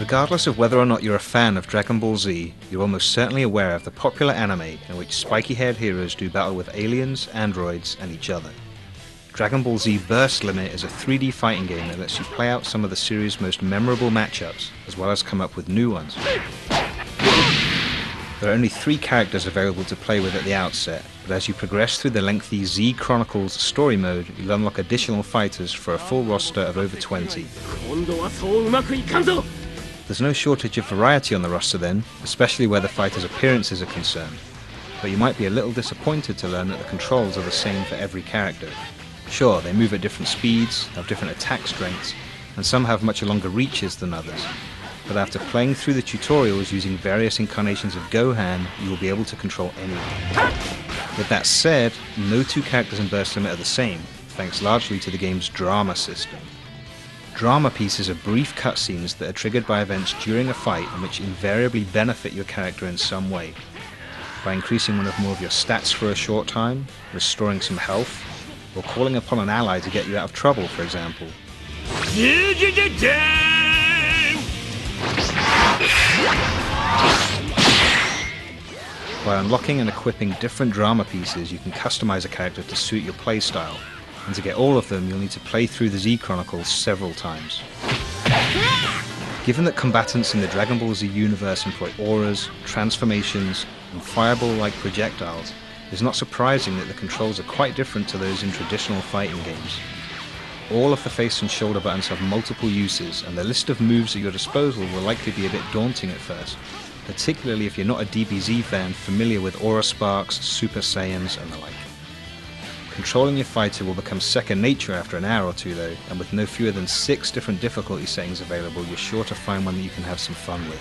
Regardless of whether or not you're a fan of Dragon Ball Z, you're almost certainly aware of the popular anime in which spiky-haired heroes do battle with aliens, androids, and each other. Dragon Ball Z Burst Limit is a 3D fighting game that lets you play out some of the series' most memorable matchups, as well as come up with new ones. There are only 3 characters available to play with at the outset, but as you progress through the lengthy Z Chronicles story mode, you'll unlock additional fighters for a full roster of over 20. There's no shortage of variety on the roster then, especially where the fighters' appearances are concerned, but you might be a little disappointed to learn that the controls are the same for every character. Sure, they move at different speeds, have different attack strengths, and some have much longer reaches than others, but after playing through the tutorials using various incarnations of Gohan, you will be able to control anyone. With that said, no 2 characters in Burst Limit are the same, thanks largely to the game's drama system. Drama pieces are brief cutscenes that are triggered by events during a fight and which invariably benefit your character in some way. By increasing one or more of your stats for a short time, restoring some health, or calling upon an ally to get you out of trouble, for example. By unlocking and equipping different drama pieces, you can customize a character to suit your playstyle, and to get all of them you'll need to play through the Z Chronicles several times. Given that combatants in the Dragon Ball Z universe employ auras, transformations, and fireball-like projectiles, it's not surprising that the controls are quite different to those in traditional fighting games. All of the face and shoulder buttons have multiple uses, and the list of moves at your disposal will likely be a bit daunting at first, particularly if you're not a DBZ fan familiar with Aura Sparks, Super Saiyans, and the like. Controlling your fighter will become second nature after an hour or two though, and with no fewer than 6 different difficulty settings available, you're sure to find one that you can have some fun with.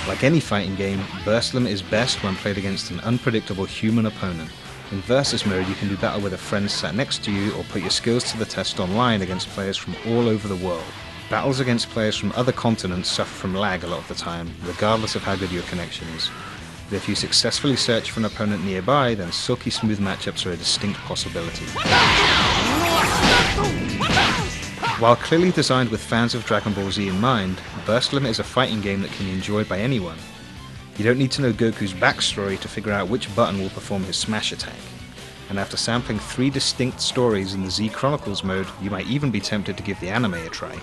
Like any fighting game, Burst Limit is best when played against an unpredictable human opponent. In Versus mode, you can do battle with a friend sat next to you, or put your skills to the test online against players from all over the world. Battles against players from other continents suffer from lag a lot of the time, regardless of how good your connection is. But if you successfully search for an opponent nearby, then silky smooth matchups are a distinct possibility. While clearly designed with fans of Dragon Ball Z in mind, Burst Limit is a fighting game that can be enjoyed by anyone. You don't need to know Goku's backstory to figure out which button will perform his smash attack. And after sampling 3 distinct stories in the Z Chronicles mode, you might even be tempted to give the anime a try.